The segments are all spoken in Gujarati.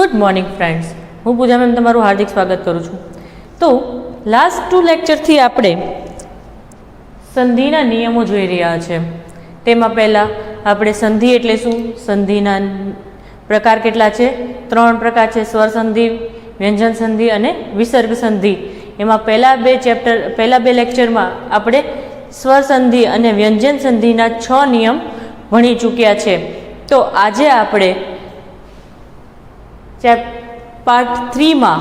गुड मॉर्निंग फ्रेंड्स, हूँ पूजा मैम तमारू हार्दिक स्वागत करूँ छूँ। तो लास्ट 2 लेक्चर थी आपणे संधिना नियमों जोई रह्या छे। तेमां पहेला आपणे संधि एटले शुं, संधिना प्रकार केटला छे? 3 प्रकार छे, स्वर संधि, व्यंजन संधि अने विसर्ग संधि। एमां पहेला 2 लेक्चरमां आपणे स्वर संधि अने व्यंजन संधिना 6 नियम भणी चूक्या छे। तो आजे आपणे पार्ट 3 में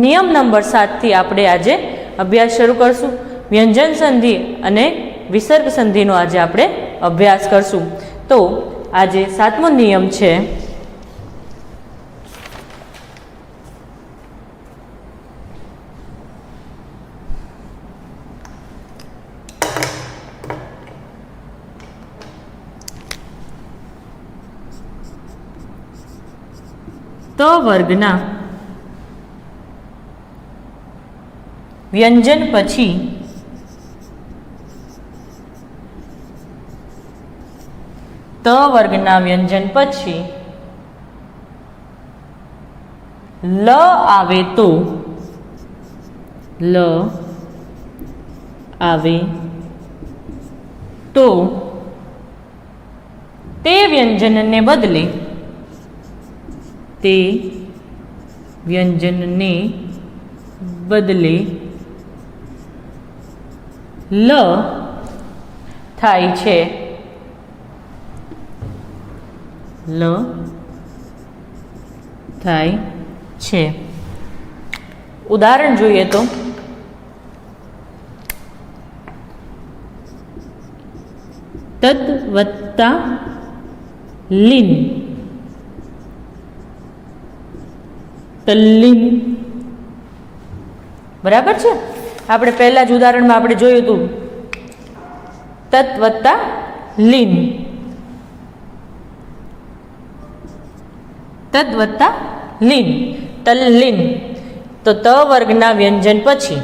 नियम नंबर 7 थी आपणे आजे अभ्यास शुरू करशुं। व्यंजन संधि अने विसर्ग संधि नो आजे आपणे अभ्यास करशुं। तो आजे 7मो नियम छे त वर्गना व्यंजन पछी त वर्गना व्यंजन पछी ल आवे तो ल आवे तो ते व्यंजन ने बदले ते व्यंजन ने बदले ल थाय छे। ल थाय छे। उदाहरण જોઈએ તો તદ વત્તા લીન, तल्लीन। बराबर है। आपणे पहला ज उदाहरण में आपणे जोयुं हतुं तत् वत्ता लीन, तद वत्ता लीन, तल्लीन। तो त वर्गना व्यंजन पछी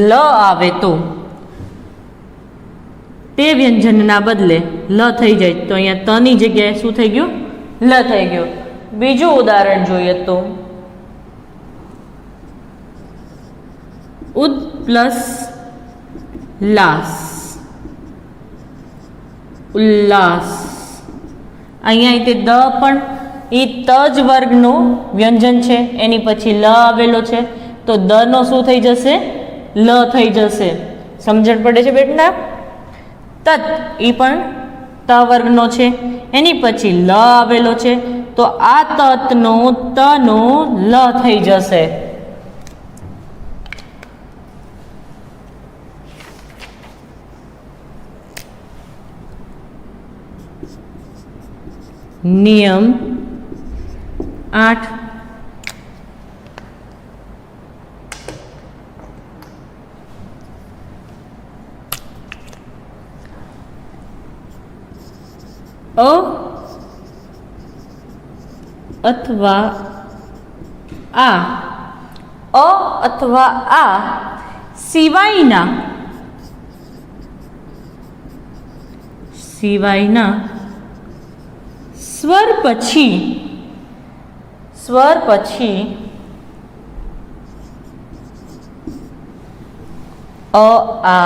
ल आवे तो ते व्यंजनना बदले ल थई जाय। तो अहींया त नी जग्याए शुं थई गयुं? ल थई गयुं। बीजुं उदाहरण जोईए तो उद प्लस लास, उल्लास। अहींया ते द पण ई तज वर्गनो व्यंजन छे, एनी पछी ल आवेलो छे तो द नो शुं थई जशे? ल थई जशे। समझण पड़े छे बेटा? तत् ई पण त वर्गनो छे, एनी पछी ल आवेलो छे तो आ तत् नो त नो ल थई जशे। नियम 8 अ अथवा आ, अ अथवा आ सिवायना स्वर पछी अ आ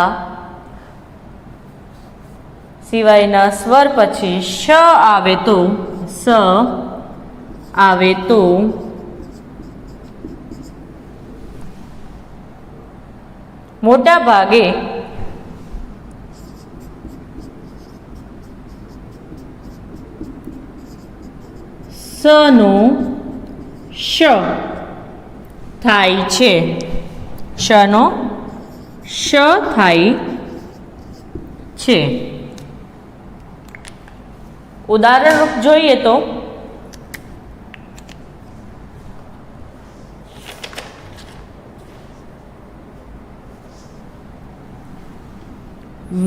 सिवायना स्वर पछी श आवे तो स आवे तो मोटा भागे स नो श थाय छे। श नो श थाय छे। उदाहरण रूप જોઈએ તો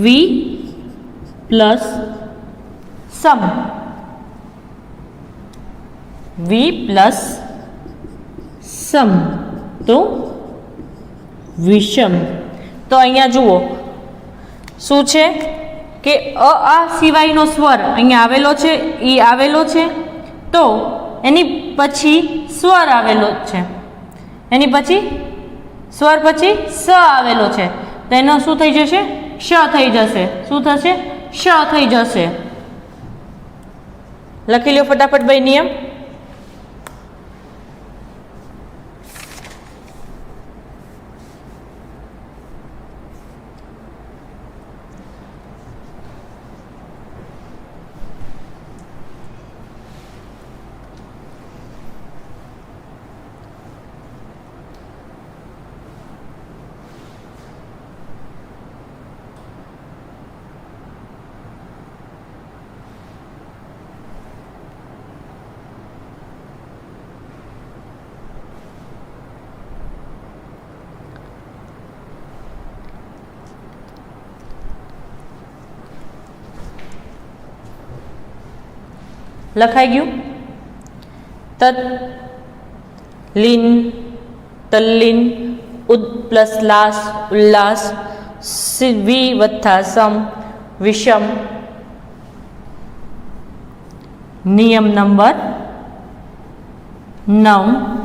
v प्लस सम, v प्लस सम तो विषम। तो अहींया जुओ શું છે કે અ આ સિવાયનો સ્વર અહીંયા આવેલો છે, ઈ આવેલો છે, તો એની પછી સ્વર આવેલો છે, એની પછી સ્વર પછી સ આવેલો છે, તો એનો શું થઈ જશે? શ થઈ જશે. શું થશે? શ થઈ જશે. લખી લો ફટાફટ ભાઈ નિયમ. લખાઈ ગયું? તત, લીન, તલ્લીન, ઉદ પ્લસ લાસ, ઉલ્લાસ, વિ વત્તા સમ, વિષમ. નિયમ નંબર 9.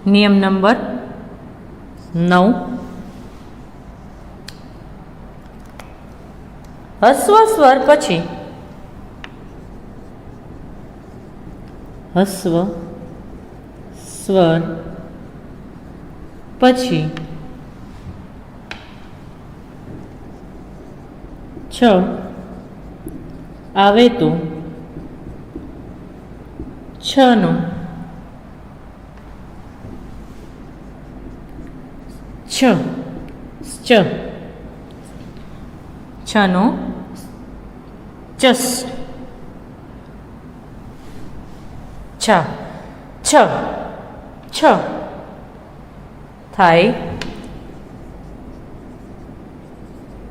નિયમ નંબર 9. હસ્વ સ્વર પછી હસ્વ સ્વર પછી છ આવે તો છનો છનો ચસ, છ થાય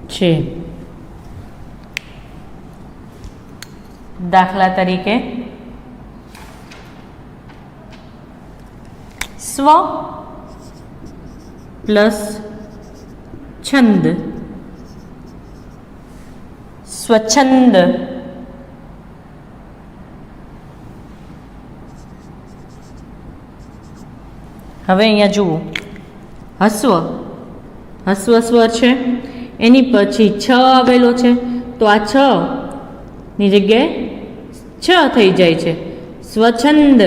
છે. દાખલા તરીકે સ્વ પ્લસ છંદ, સ્વચ્છંદ. હવે અહીંયા જુઓ, હસ્વ સ્વર છે, એની પછી છ આવેલો છે, તો આ છ ની જગ્યાએ છ થઈ જાય છે, સ્વચ્છંદ.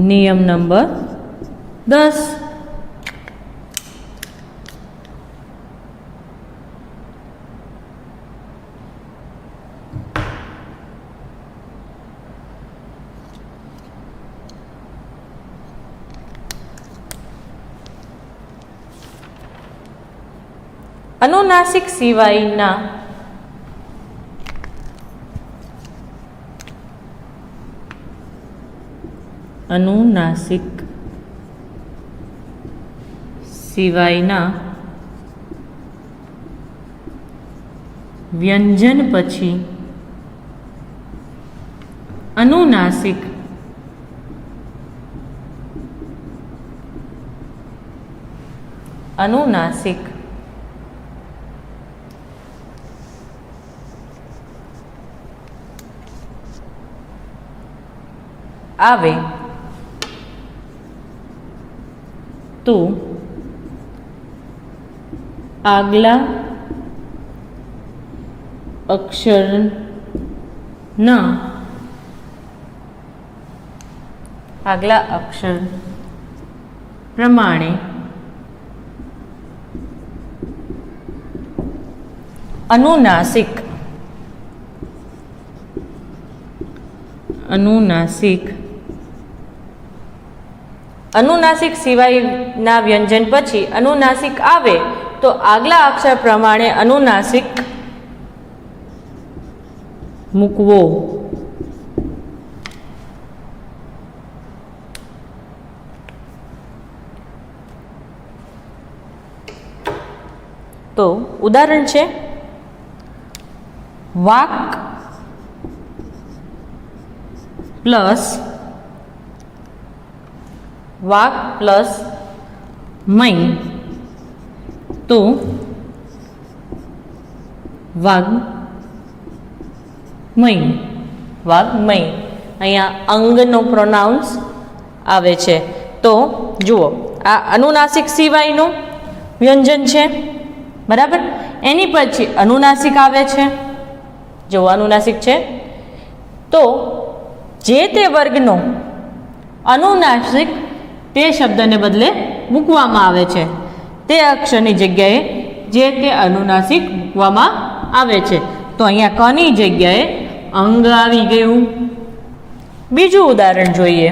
નિયમ નંબર 10. અનુનાસિક સિવાયના અનુનાસિક સિવાયના વ્યંજન પછી અનુનાસિક આવે તો આગલા અક્ષરના આગલા અક્ષર પ્રમાણે અનુનાસિક સિવાયના વ્યંજન પછી અનુનાસિક આવે તો આગલા અક્ષર પ્રમાણે અનુનાસિક મૂકવો. તો ઉદાહરણ છે વાક પ્લસ મય તો વાગ્મય. અહીંયા અંગનો પ્રોનાઉન્સ આવે છે. તો જુઓ, આ અનુનાસિક સિવાયનું વ્યંજન છે, બરાબર. એની પછી અનુનાસિક આવે છે. જો અનુનાસિક છે તો જે તે વર્ગનો અનુનાસિક તે શબ્દને બદલે મૂકવામાં આવે છે. તે અક્ષરની જગ્યાએ જે તે અનુનાસિક મૂકવામાં આવે છે. તો અહીંયા કની જગ્યાએ અંગ આવી ગયું. બીજું ઉદાહરણ જોઈએ.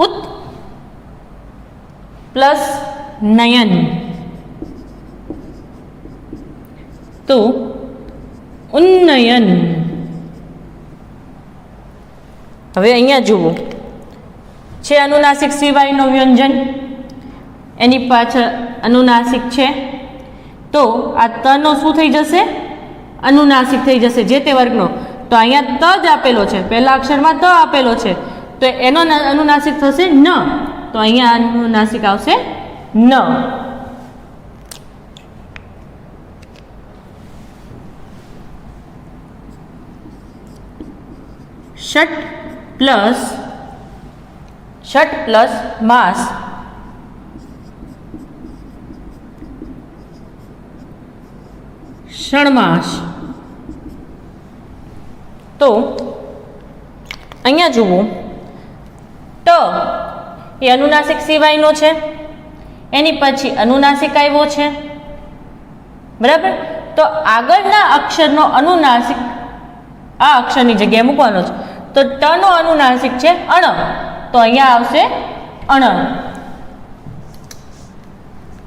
ઉત પ્લસ નયન તો ઉન્નયન. હવે અહીંયા જુઓ, છે અનુનાસિક સિવાયનો વ્યંજન, એની પાછળ અનુનાસિક છે. તો આ તનો શું થઈ જશે? અનુનાસિક થઈ જશે જે તે વર્ગનો. તો અહીંયા ત જ આપેલો છે, પહેલા અક્ષરમાં ત આપેલો છે, તો એનો અનુનાસિક થશે ન. તો અહીંયા અનુનાસિક આવશે ન. ષટ પ્લસ માસ ષણમાસ. તો અહીંયા જુઓ, ટ એ અનુનાસિક સિવાયનો છે, એની પછી અનુનાસિક આવ્યો છે, બરાબર. તો આગળના અક્ષરનો અનુનાસિક આ અક્ષરની જગ્યાએ મૂકવાનો છે. તો ટ નો અનુનાસિક છે અણ, તો અહીંયા આવશે અણ.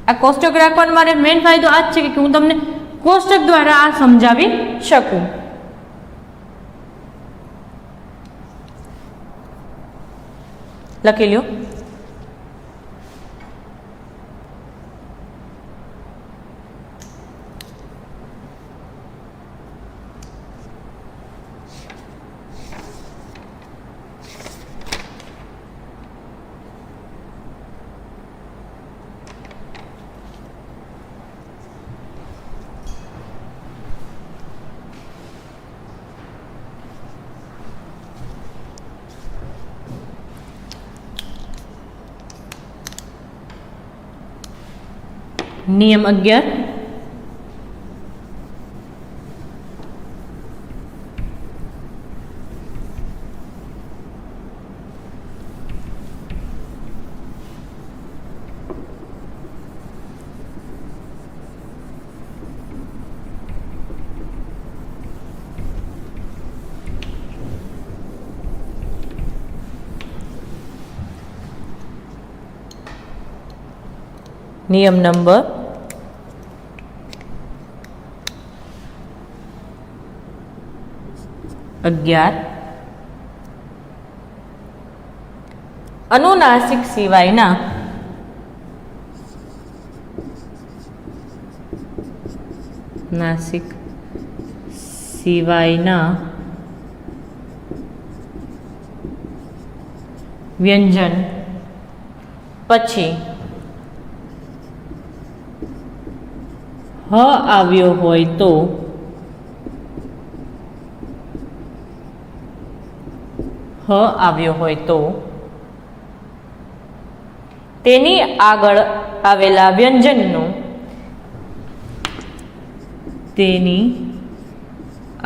આ કોષ્ટક રાખવાનો મારે મેઇન ફાયદો આ જ છે કે હું તમને કોષ્ટક દ્વારા આ સમજાવી શકું. લખી લ્યો. નિયમ 11. નિયમ નંબર 11. અનુનાસિક સિવાયના વ્યંજન પછી હ આવ્યો હોય તો તેની આગળ આવેલા વ્યંજનનું તેની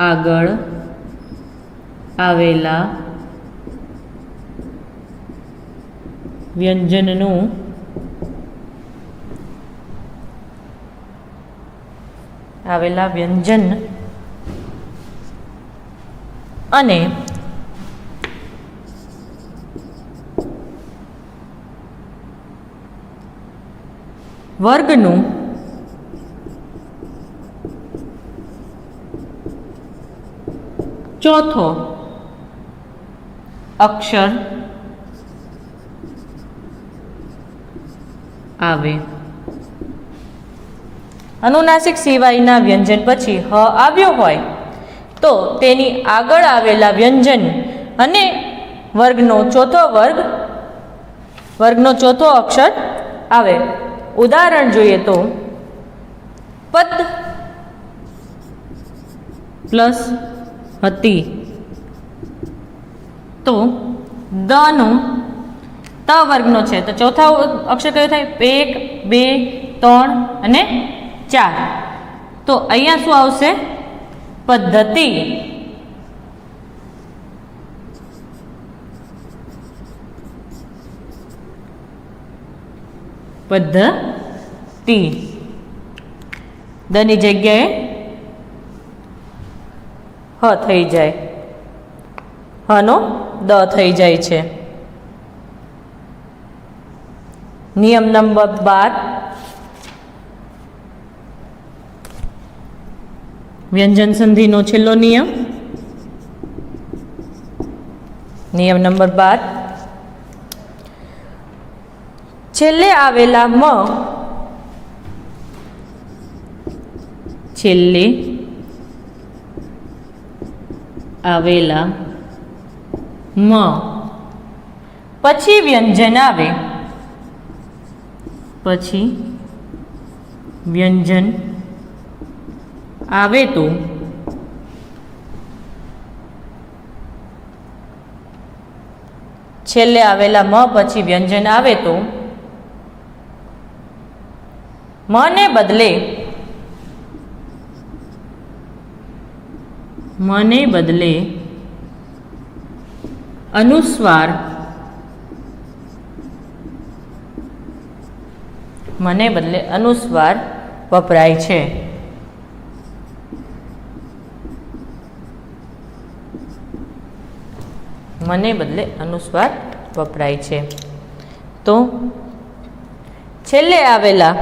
આગળ આવેલા વ્યંજનનું વ્યંજન અને વર્ગનું ચોથો અક્ષર આવે. અનુનાસિક સિવાયના વ્યંજન પછી હ આવ્યો હોય તો તેની આગળ આવેલા વ્યંજન અને વર્ગનો ચોથો અક્ષર આવે. ઉદાહરણ જોઈએ તો પદ પ્લસ હતી તો દ નો ત વર્ગનો છે તો ચોથા અક્ષર કયો થાય? 1 2 3 અને 4. તો અહીંયા શું આવશે? પદ્ધતિ. પદ્ધતિ. દની જગ્યાએ હ થઈ જાય, હનો દ થઈ જાય છે. નિયમ નંબર 12, વ્યંજન સંધિનો છેલ્લો નિયમ. નિયમ નંબર 12, છેલ્લે આવેલા મ પછી વ્યંજન આવે. તો છેલ્લે આવેલા મ પછી વ્યંજન આવે તો મને બદલે અનુસ્વાર વપરાય છે. તો છેલ્લે આવેલા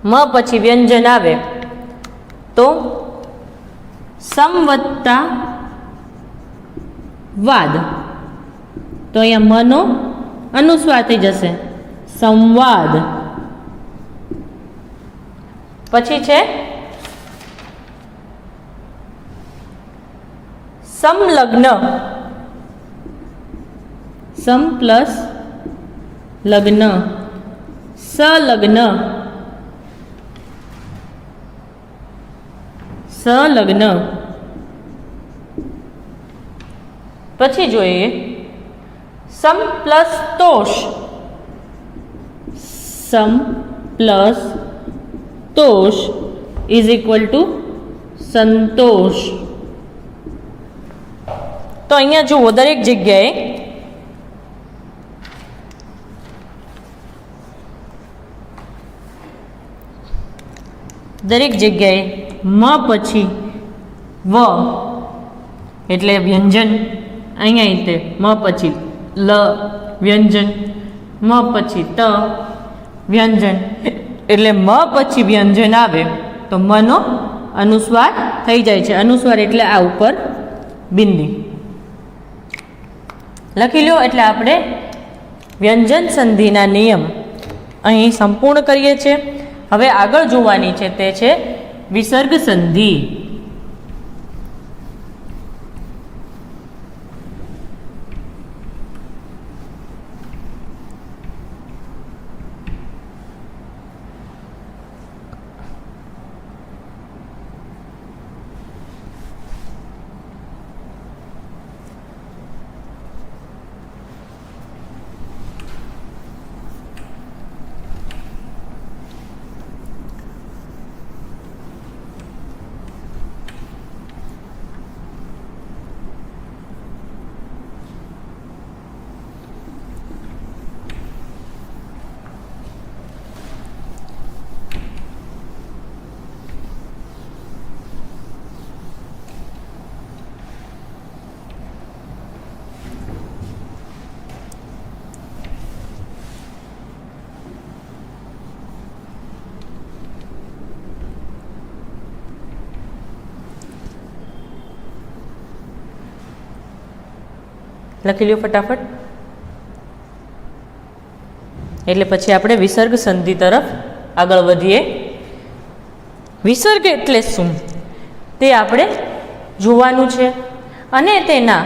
મ પછી વ્યંજન આવે તો સમ વત્તા વાદ. તો અહીંયા મનો અનુસ્વાર થઈ જશે સંવાદ. પછી છે સમલગ્ન. સમ પ્લસ લગ્ન, સંલગ્ન. પછી જોઈએ સમ plus Tosh. Is equal to સંતોષ. તો અહીંયા જુઓ, દરેક જગ્યાએ મ પછી વ એટલે વ્યંજન. અહીંયા તે મ પછી લ વ્યંજન, મ પછી ત વ્યંજન. એટલે મ પછી વ્યંજન આવે તો મનો અનુસ્વાર થઈ જાય છે. અનુસ્વાર એટલે આ ઉપર બિંદી લખી લો. એટલે આપણે વ્યંજન સંધિના નિયમ અહીં સંપૂર્ણ કરીએ છીએ. હવે આગળ જોવાની છે તે છે વિસર્ગ સંધિ. લખી લ્યો ફટાફટ. એટલે પછી આપણે વિસર્ગ સંધિ તરફ આગળ વધીએ. વિસર્ગ એટલે શું તે આપણે જોવાનું છે અને તેના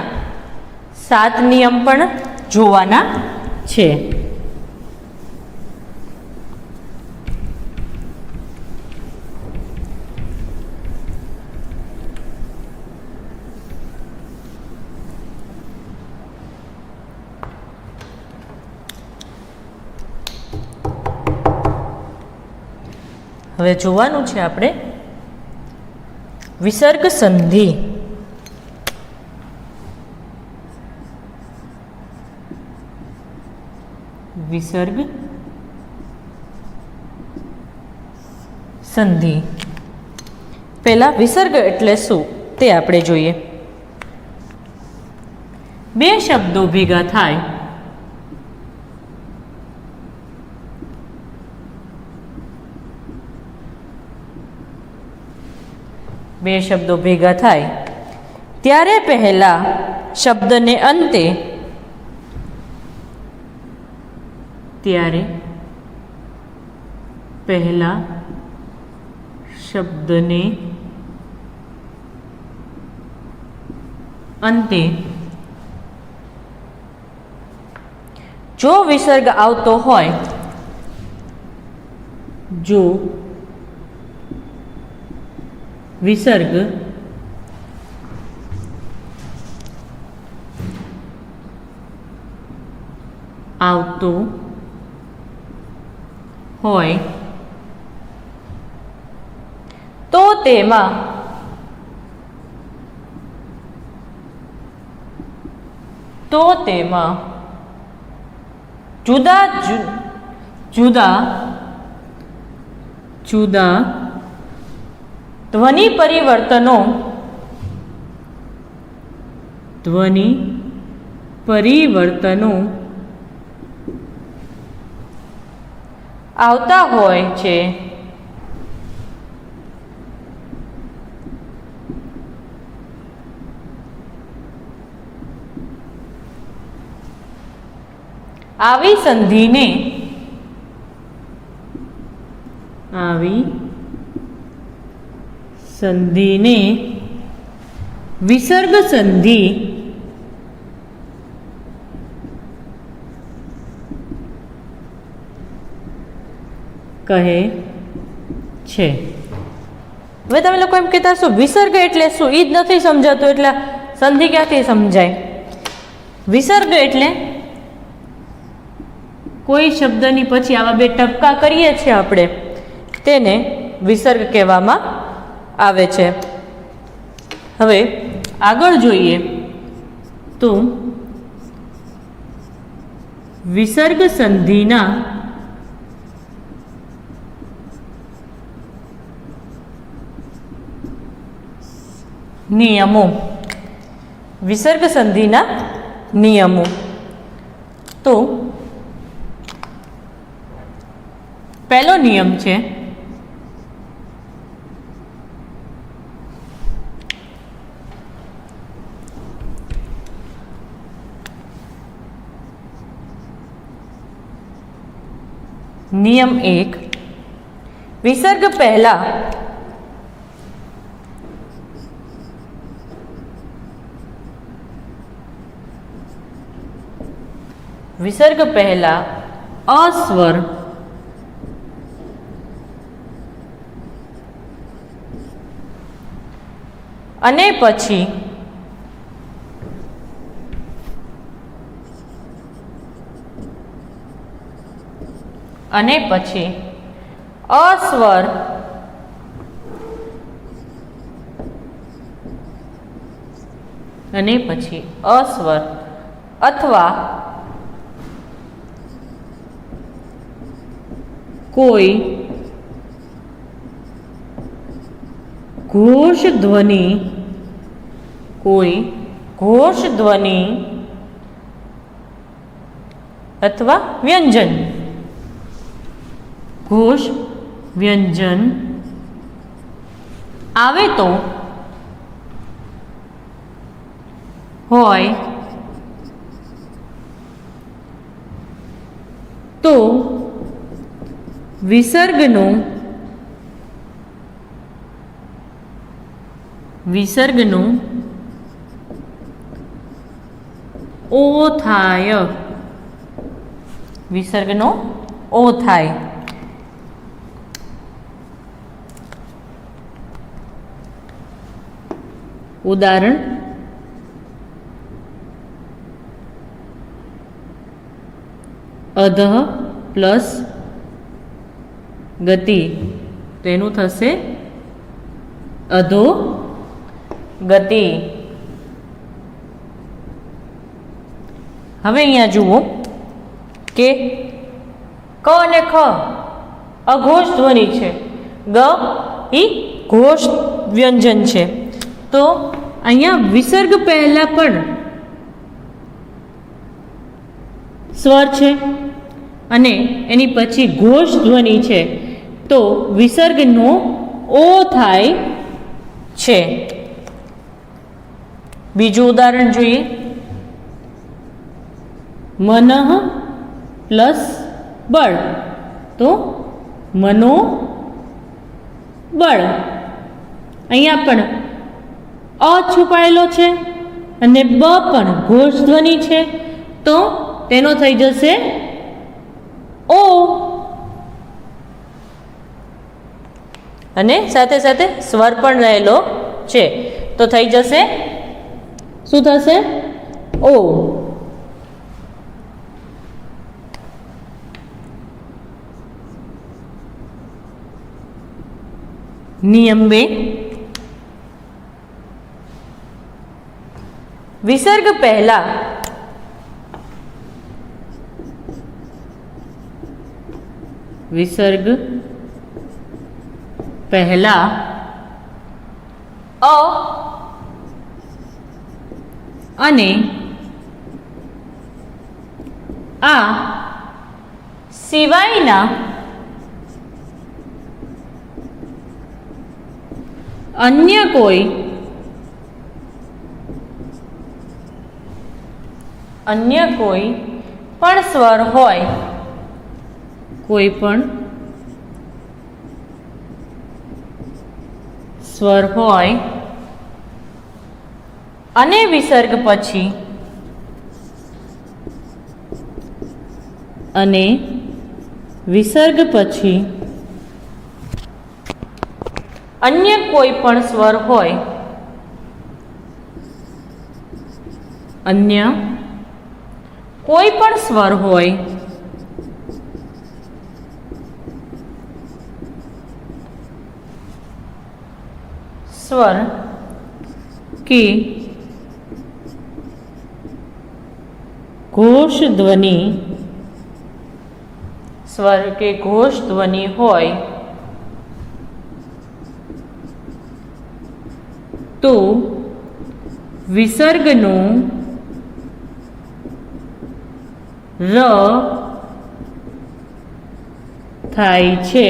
7 નિયમ પણ જોવાના છે. હવે જોવાનું છે આપણે વિસર્ગ સંધિ. વિસર્ગ સંધિ. પહેલા વિસર્ગ એટલે શું તે આપણે જોઈએ. બે શબ્દો ભેગા થાય ત્યારે પહેલા શબ્દને અંતે જો વિસર્ગ આવતો હોય, જો વિસર્ગ આવતો હોય તો તેમાં જુદા જુદા ધ્વનિ પરિવર્તનો આવતા હોય છે. આવી સંધિને વિસર્ગ સંધિ કહે છે. હવે તમે લોકો એમ કહેતા હશો વિસર્ગ એટલે શું, એ જ નથી સમજાતું એટલે સંધિ ક્યાંથી સમજાય. વિસર્ગ એટલે કોઈ શબ્દની પછી આવા બે ટપકા કરીએ છીએ આપણે, તેને વિસર્ગ કહેવામાં આવે છે. હવે આગળ જોઈએ તો વિસર્ગ સંધિના નિયમો. વિસર્ગ સંધિના નિયમો. તો પહેલો નિયમ છે નિયમ 1. વિસર્ગ પહેલા અસ્વર અને પછી અસ્વર અથવા કોઈ ઘોષ ધ્વનિ અથવા વ્યંજન, ઘોષ વ્યંજન આવે તો હોય તો વિસર્ગનો ઓ થાય, વિસર્ગનો ઓ થાય. ઉદાહરણ અધઃ પ્લસ ગતિ, તો એનું થશે અધો ગતિ. હવે અહીંયા જુઓ કે ક અને ખ અઘોષ ધ્વનિ છે, ગ એ ઘોષ વ્યંજન છે. તો અહીંયા વિસર્ગ પહેલા પણ સ્વર છે અને એની પછી ઘોષ ધ્વનિ છે, તો વિસર્ગનો ઓ થાય છે. બીજું ઉદાહરણ જોઈએ. મનઃ પ્લસ બળ, તો મનોબળ. અહીંયા પણ અ છુપાયેલો છે અને બ પણ ઘોષ ધ્વનિ છે, તો તેનો થઈ જશે ઓ. અને સાથે સાથે સ્વર પણ રહેલો છે, તો થઈ જશે શું થશે? ઓ. નિયમ 2. વિસર્ગ પહેલા અ અને આ સિવાયના અન્ય કોઈ પણ સ્વર હોય, કોઈ પણ સ્વર હોય અને વિસર્ગ પછી અન્ય કોઈ પણ સ્વર હોય, स्वर की घोष ध्वनि होय तो विसर्गनो र थाय छे.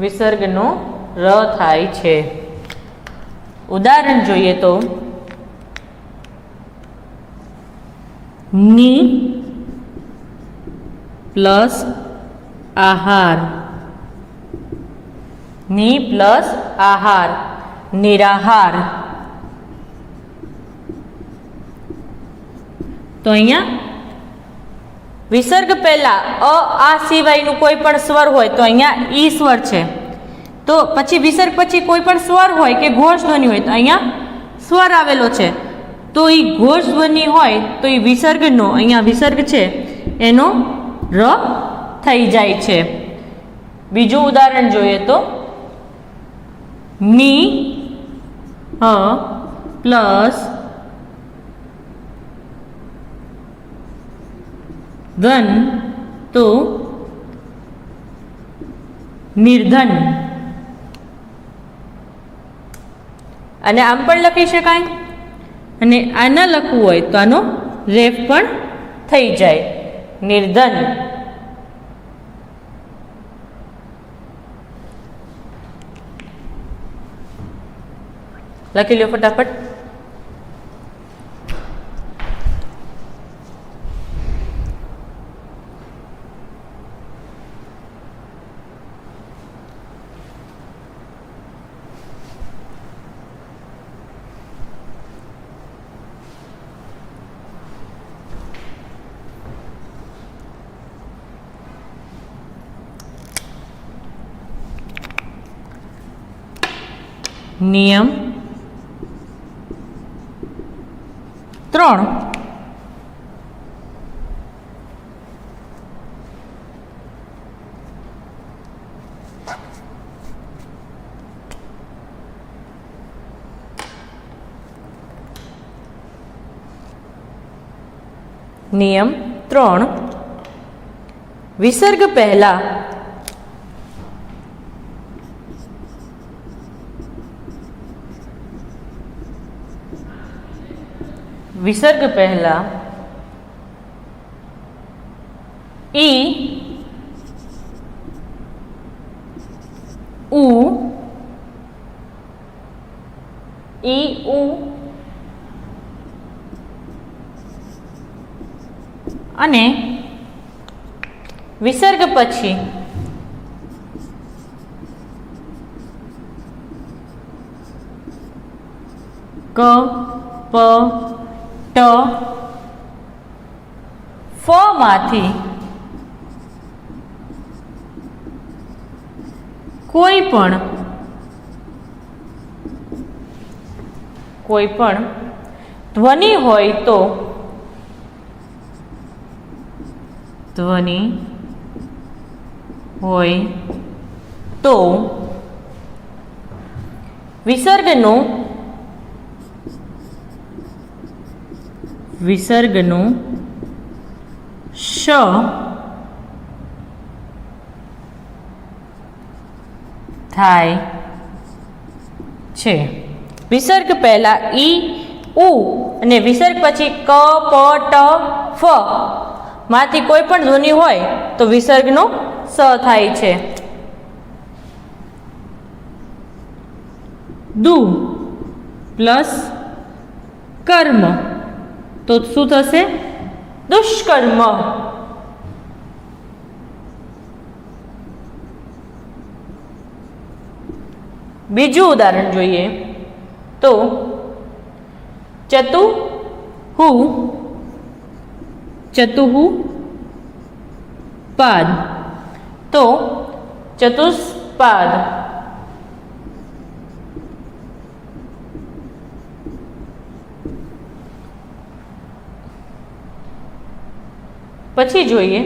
विसर्गनो र थाय छे. उदाहरण જોઈએ તો ની પ્લસ આહાર, નિરાહાર. તો અહીંયા વિસર્ગ પહેલા આ સિવાયનું કોઈ પણ સ્વર હોય તો અહીંયા ઈ સ્વર છે, તો પછી વિસર્ગ પછી કોઈ પણ સ્વર હોય કે ઘોષ ધ્વનિ હોય તો અહીંયા સ્વર આવેલો છે, તો એ ઘોષ ધ્વનિ હોય તો એ વિસર્ગનો અહીંયા વિસર્ગ છે એનો ર થઈ જાય છે. બીજું ઉદાહરણ જોઈએ તો ની પ્લસ ધન, તો નિર્ધન. અને આમ પણ લખી શકાય, અને આના લખવું હોય તો આનો રેફ પણ થઈ જાય, નિર્ધન. લખી લો ફટાફટ. નિયમ 3 નિયમ 3 વિસર્ગ પહેલા ઈ ઉ અને વિસર્ગ પછી ક પ ટ ફ માંથી કોઈ પણ ધ્વનિ હોય તો વિસર્ગનું શ થાય છે. વિસર્ગ પહેલા ઈ ઉ અને વિસર્ગ પછી ક પ ટ ફ માંથી કોઈ પણ ધ્વનિ હોય તો વિસર્ગનો સ થાય છે. દુ પ્લસ કર્મ તો શું થશે? દુષ્કર્મ. બીજું ઉદાહરણ જોઈએ તો ચતુહુ પાદ તો ચતુષ્પાદ. પછી જોઈએ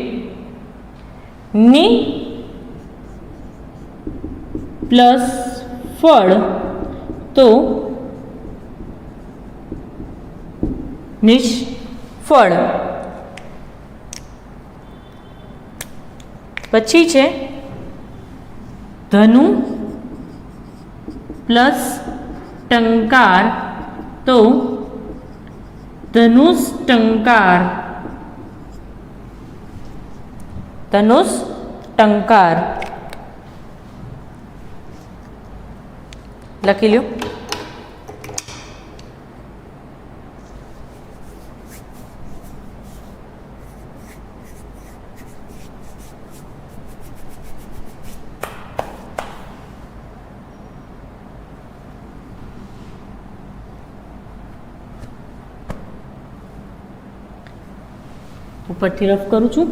ની પ્લસ ફળ તો નિષ્ફળ. પછી છે ધનુ પ્લસ ટંકાર તો ધનુષ્ટંકાર. લખી લ્યો. ઉપરથી રફ કરું છું.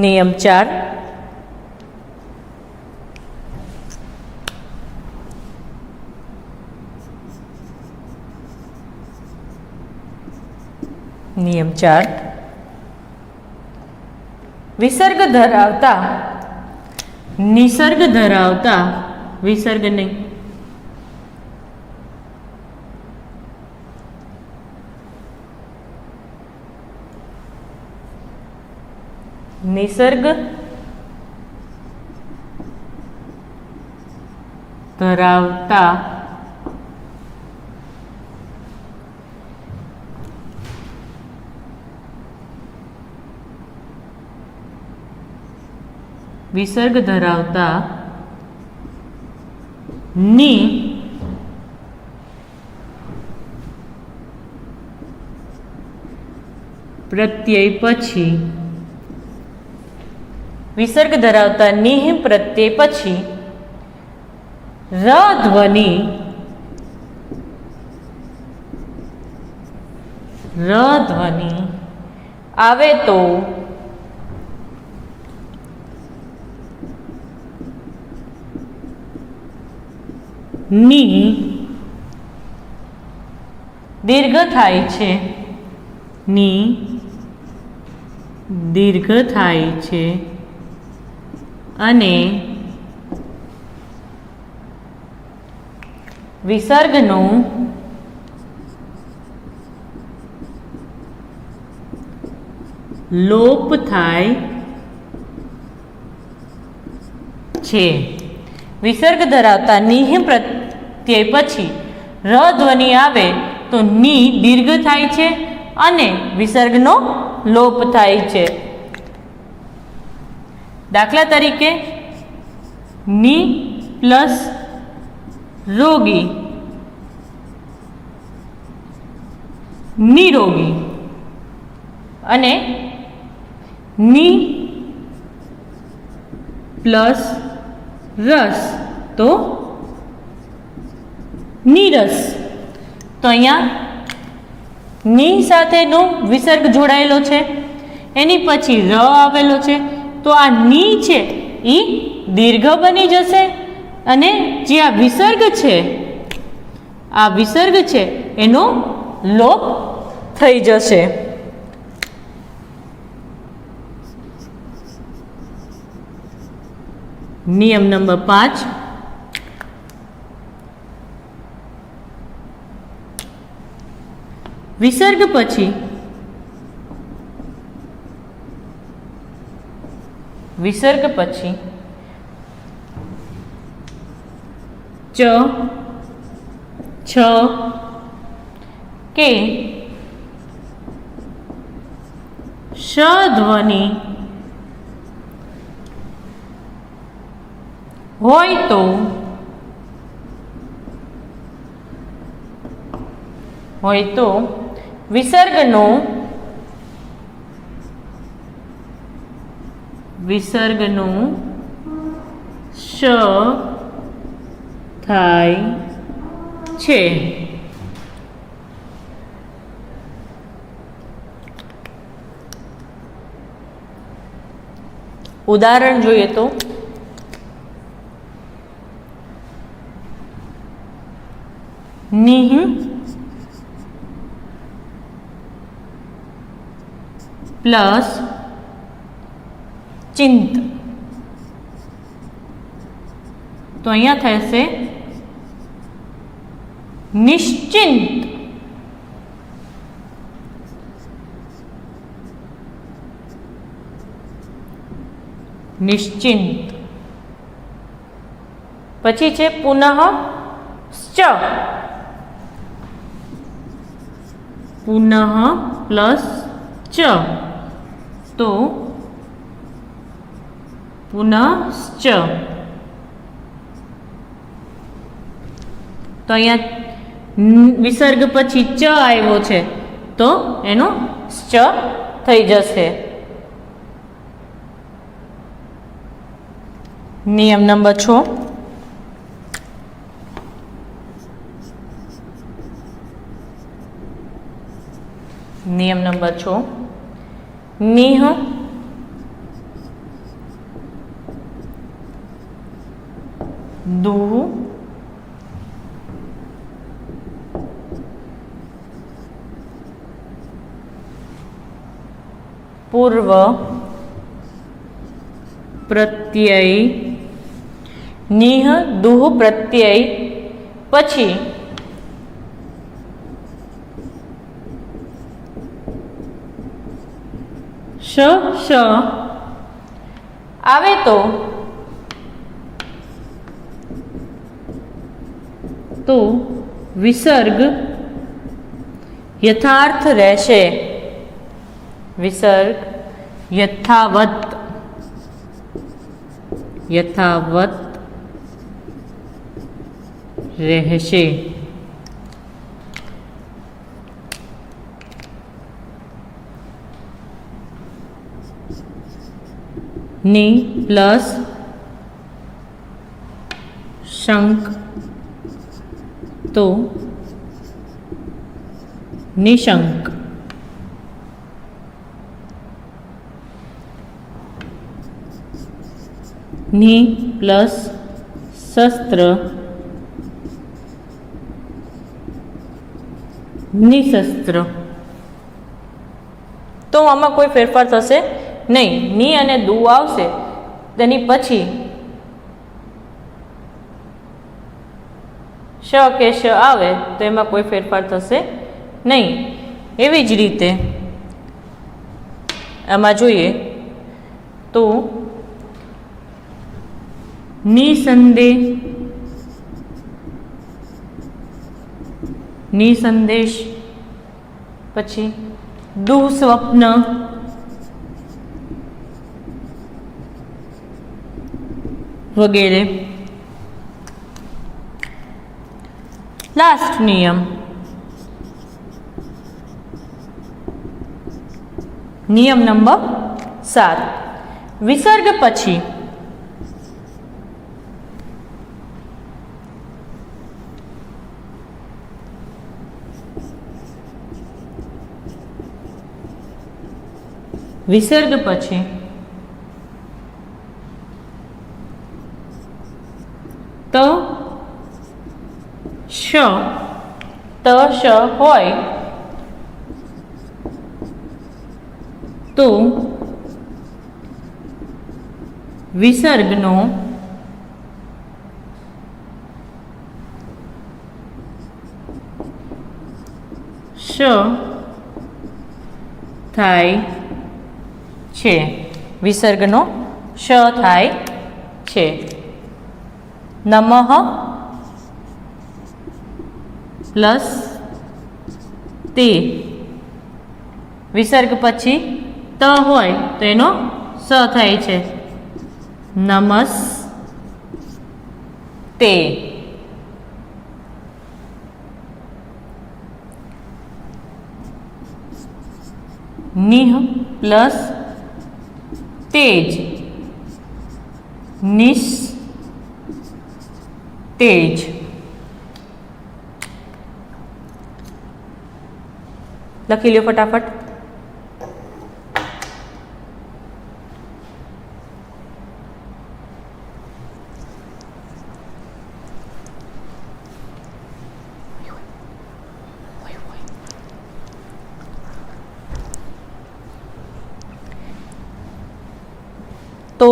નિયમ 4 વિસર્ગ ધરાવતા નિસર્ગ ધરાવતા વિસર્ગ નહીં નિસર્ગ ધરાવતા વિસર્ગ ધરાવતા ની પ્રત્યય પછી વિસર્ગ ધરાવતા નિહ પ્રત્યય પછી ર ધ્વનિ આવે તો ની દીર્ઘ થાય છે, ની દીર્ઘ થાય છે અને વિસર્ગનો લોપ થાય છે. વિસર્ગ ધરાવતા નિહ પ્રત્યય પછી ર ધ્વનિ આવે તો ની દીર્ઘ થાય છે અને વિસર્ગનો લોપ થાય છે. દાખલા તરીકે ની પ્લસ રોગી, નિરોગી, અને ની પ્લસ રસ તો નીરસ. તો અહીંયા ની સાથેનો વિસર્ગ જોડાયેલો છે, એની પછી ર આવેલો છે, તો આ ની છે એ દીર્ઘ બની જશે અને જે આ વિસર્ગ છે એનો લોપ થઈ જશે. નિયમ નંબર 5, વિસર્ગ પછી ચ, છ કે શ ધ્વનિ હોય તો વિસર્ગનો શ થાય છે. ઉદાહરણ જોઈએ તો નિહ પ્લસ ચિંત, તો અહીંયા થશે નિશ્ચિંત. નિશ્ચિંત. પછી છે પુનઃ ચ, પુનઃ પ્લસ ચ તો પુનશ્ચ. તો અહીંયા વિસર્ગ પછી ચ આવ્યો છે તો એનો ચ થઈ જશે. નિયમ નંબર 6, નિયમ નંબર 6, નિહ દુહ પૂર્વ પ્રત્યય, નિહ દુહ પ્રત્યય પછી શ આવે તો तो विसर्ग यथार्थ रहेशे, विसर्ग यथावत રહેશે। ની પ્લસ શંક તો નિશંક। ની પ્લસ શસ્ત્ર નિશસ્ત્ર। તો આમાં કોઈ ફેરફાર થશે નહીં। ની અને દુ આવશે તેની પછી શ કે શ આવે તો એમાં કોઈ ફેરફાર થશે નહીં। એવી જ રીતે આમાં જોઈએ તો નિસંદેશ, પછી દુઃસ્વપ્ન, વગેરે। લાસ્ટ નિયમ, નિયમ નંબર 7, વિસર્ગ પછી ત શ હોય તો વિસર્ગનો શ થાય છે, વિસર્ગનો શ થાય છે। નમઃ પ્લસ તે, વિસર્ગ પછી ત હોય તો એનો સ થાય છે, નમસ્તે। નિહ પ્લસ તેજ, નિસ્તેજ। લખી લ્યો ફટાફટ। તો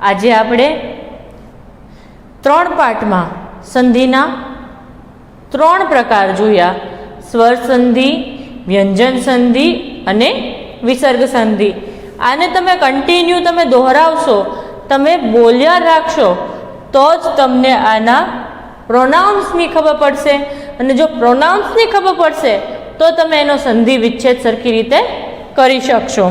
આજે આપણે 3 પાઠમાં સંધિના 3 પ્રકાર જોયા, સ્વર સંધિ, વ્યંજન સંધિ અને વિસર્ગ સંધિ। આને તમે કન્ટિન્યુ તમે દોહરાવશો, તમે બોલ્યા રાખશો તો જ તમને આના પ્રોનાઉન્સની ખબર પડશે, અને જો પ્રોનાઉન્સની ખબર પડશે તો તમે એનો સંધિ વિચ્છેદ સરખી રીતે કરી શકશો।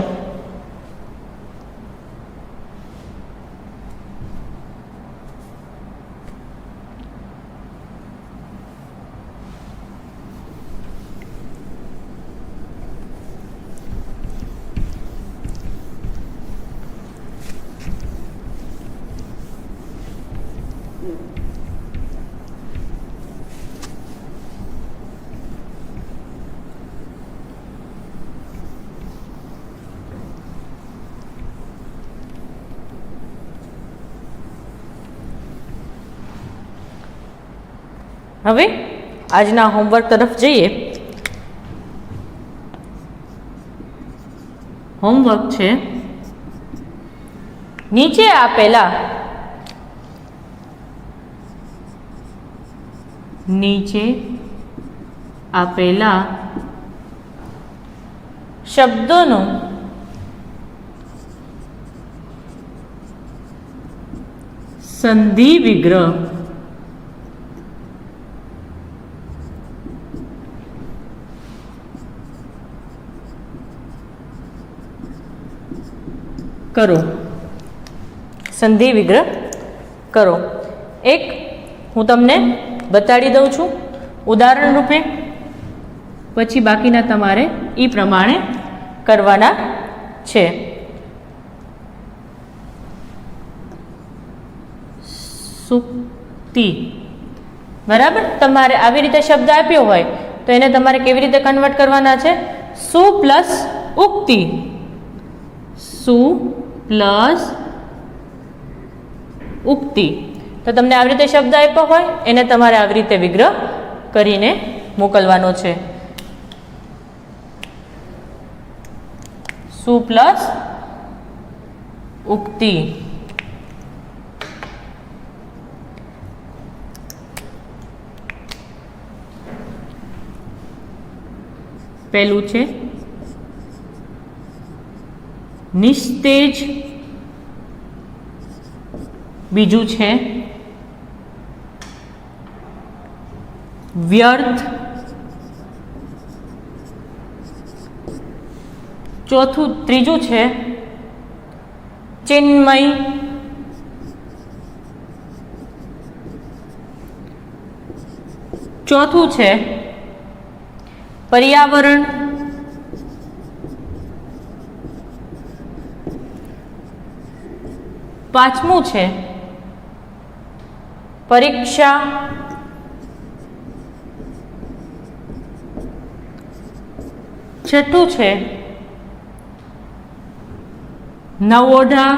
હવે આજના હોમવર્ક તરફ જઈએ। હોમવર્ક છે નીચે આપેલા શબ્દોનો સંધિ વિગ્રહ કરો, સંધિ વિગ્રહ કરો. એક હું તમને બતાડી દઉં છું ઉદાહરણ રૂપે, પછી બાકીના તમારે એ પ્રમાણે કરવાના છે. સુક્તિ, બરાબર. તમારે આવી રીતે શબ્દ આપ્યો હોય તો એને તમારે કેવી રીતે કન્વર્ટ કરવાના છે? સુ પ્લસ ઉક્તિ, સુ પ્લસ ઉક્તિ. તો તમને આવી રીતે શબ્દ આપ્યો હોય એને તમારે આવી રીતે વિગ્રહ કરીને મોકલવાનો છે. સુ પ્લસ ઉક્તિ. પહેલું છે નિસ્તેજ, બીજું છે વ્યર્થ, ત્રીજું છે ચિન્મય, ચોથું છે પર્યાવરણ, પાંચમું છે પરીક્ષા, છઠ્ઠું છે નવોઢા,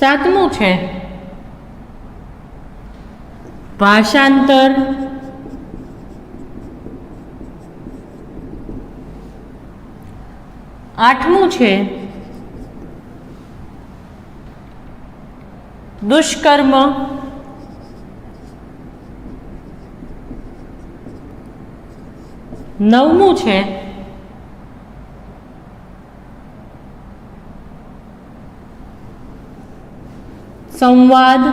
સાતમું છે ભાષાંતર, આઠમું છે દુષ્કર્મ, નવમું છે સંવાદ,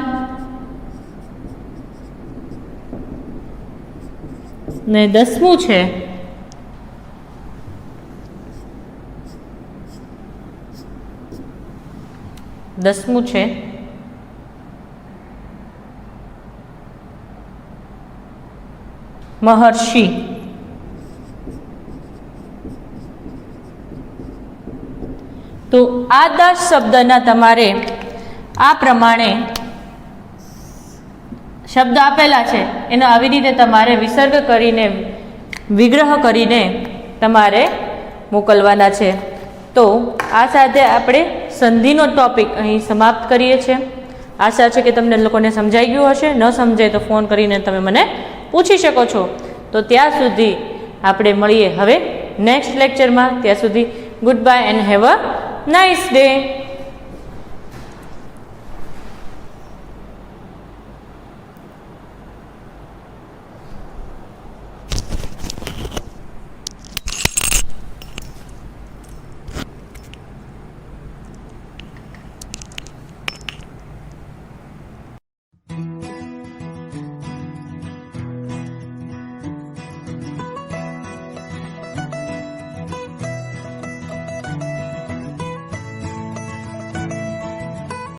ને 10મું છે મહર્ષિ. તો આ 10 શબ્દના તમારે આ પ્રમાણે શબ્દ આપેલા છે એનો આવી રીતે તમારે વિસર્ગ કરીને વિગ્રહ કરીને તમારે મોકલવાના છે. તો આ સાથે આપણે સંધિનો ટોપિક અહીં સમાપ્ત કરીએ છીએ. આશા છે કે તમને લોકોને સમજાઈ ગયું હશે. ન સમજાય તો ફોન કરીને તમે મને પૂછી શકો છો. તો ત્યાં સુધી આપણે મળીએ હવે નેક્સ્ટ લેક્ચરમાં. ત્યાં સુધી good bye and have a nice day.